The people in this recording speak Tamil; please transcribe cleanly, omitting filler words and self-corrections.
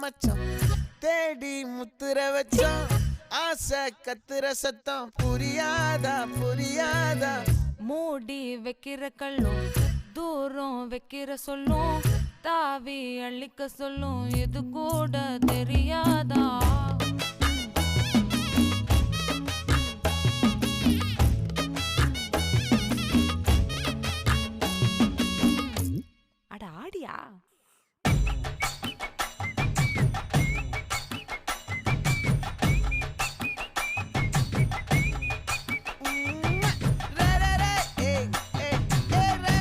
மச்சான் தேடி முத்துற வச்சான் ஆசை கத்துற சத்தம் புரியாதா புரியாதா மூடி வைக்கிற கல்லும் தூரம் வைக்கிற சொல்லும் தாவி அள்ளிக்க சொல்லும் இது கூட தெரியாதா